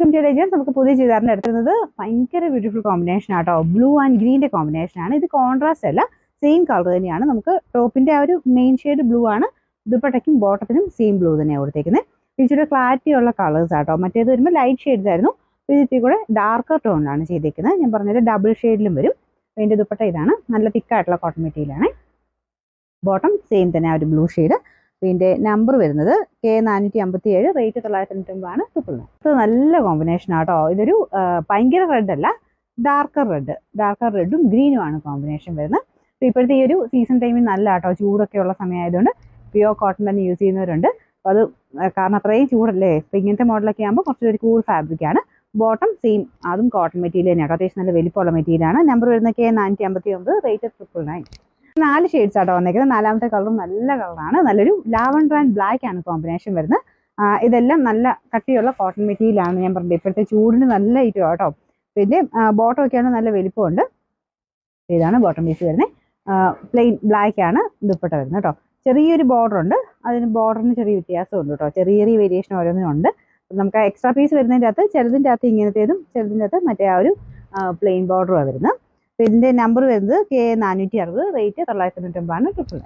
Welcome to legends. നമുക്ക് പുതിയ ചുരിദാറിൻ്റെ എടുക്കുന്നത് ഭയങ്കര ബ്യൂട്ടിഫുൾ കോമ്പിനേഷൻ ആട്ടോ. ബ്ലൂ ആൻഡ് ഗ്രീൻ്റെ കോമ്പിനേഷൻ ആണ്. ഇത് കോൺട്രാസ്റ്റ് അല്ല, സെയിം കളർ തന്നെയാണ്. നമുക്ക് ടോപ്പിൻ്റെ ആ ഒരു മെയിൻ ഷെയ്ഡ് ബ്ലൂ ആണ്, ദുപ്പട്ടയ്ക്കും ബോട്ടത്തിനും സെയിം ബ്ലൂ തന്നെയാണ് കൊടുത്തേക്കുന്നത്. ഇച്ചിരി ക്ലാരിറ്റി ഉള്ള കളേഴ്സ് ആട്ടോ. മറ്റേത് വരുമ്പോൾ ലൈറ്റ് ഷെയ്ഡ്സ് ആയിരുന്നു, ഇതിൽ കൂടെ ഡാർക്കർ ടോണിലാണ് ചെയ്തേക്കുന്നത്. ഞാൻ പറഞ്ഞത് ഡബിൾ ഷെയ്ഡിലും വരും. അതിൻ്റെ ദുപ്പട്ട ഇതാണ്, നല്ല തിക്കായിട്ടുള്ള കോട്ടൺ മെറ്റീരിയലാണ്. ബോട്ടം സെയിം തന്നെ ആ ഒരു ബ്ലൂ ഷെയ്ഡ്. ഇതിൻ്റെ നമ്പർ വരുന്നത് K457, റേറ്റ് 999 ട്രിപ്പിൾ. ഇത് നല്ല കോമ്പിനേഷൻ ആട്ടോ. ഇതൊരു ഭയങ്കര റെഡ് അല്ല, ഡാർക്കർ റെഡും ഗ്രീനും ആണ് കോമ്പിനേഷൻ വരുന്നത്. അപ്പോൾ ഇപ്പോഴത്തെ ഈ ഒരു സീസൺ ടൈമിൽ നല്ല ആട്ടോ, ചൂടൊക്കെ ഉള്ള സമയമായതുകൊണ്ട് പ്യുവർ കോട്ടൺ തന്നെ യൂസ് ചെയ്യുന്നവരുണ്ട്. അപ്പോൾ അത് കാരണം അത്രയും ചൂടല്ലേ, ഇപ്പോൾ ഇങ്ങനത്തെ മോഡലൊക്കെ ആകുമ്പോൾ കുറച്ചൊരു കൂൾ ഫാബ്രിക്കാണ്. ബോട്ടം സെയിം, അതും കോട്ടൺ മെറ്റീരിയൽ തന്നെയാണ്. അത്യാവശ്യം നല്ല വലിപ്പമുള്ള മെറ്റീരിയലാണ്. നമ്പർ വരുന്നത് K459, റേറ്റ് 999. 4 ഷെയ്ഡ്സ് ആട്ടോ വന്നേക്കുന്നത്. 4ാമത്തെ കളറും നല്ല കളറാണ്. നല്ലൊരു ലാവൻഡർ ആൻഡ് ബ്ലാക്ക് ആണ് കോമ്പിനേഷൻ വരുന്നത്. ഇതെല്ലാം നല്ല കട്ടിയുള്ള കോട്ടൺ മെറ്റീരിയലാണ്. ഞാൻ പറഞ്ഞത് ഇപ്പോഴത്തെ ചൂടിന് നല്ല ഐറ്റം ആട്ടോ. പിന്നെ ബോട്ടം ഒക്കെയാണ് നല്ല വലിപ്പമുണ്ട്. ഇതാണ് ബോട്ടം പീസ് വരുന്നത്. പ്ലെയിൻ ബ്ലാക്ക് ആണ് ദുപ്പട്ട വരുന്നത് കേട്ടോ. ചെറിയൊരു ബോർഡർ ഉണ്ട്, അതിന് ബോർഡറിന് ചെറിയ വ്യത്യാസമുണ്ട് കേട്ടോ. ചെറിയ ചെറിയ വേരിയേഷൻ ഓരോന്നും ഉണ്ട്. നമുക്ക് എക്സ്ട്രാ പീസ് വരുന്നതിൻ്റെ അകത്ത് ചിലതിൻ്റെ അകത്ത് ഇങ്ങനത്തേതും ചിലതിൻ്റെ അകത്ത് മറ്റേ ആ ഒരു പ്ലെയിൻ ബോർഡറുമാണ് വരുന്നത്. അപ്പോൾ ഇതിൻ്റെ നമ്പർ വരുന്നത് K460, റേറ്റ് 999 ട്രിപ്പിൾ.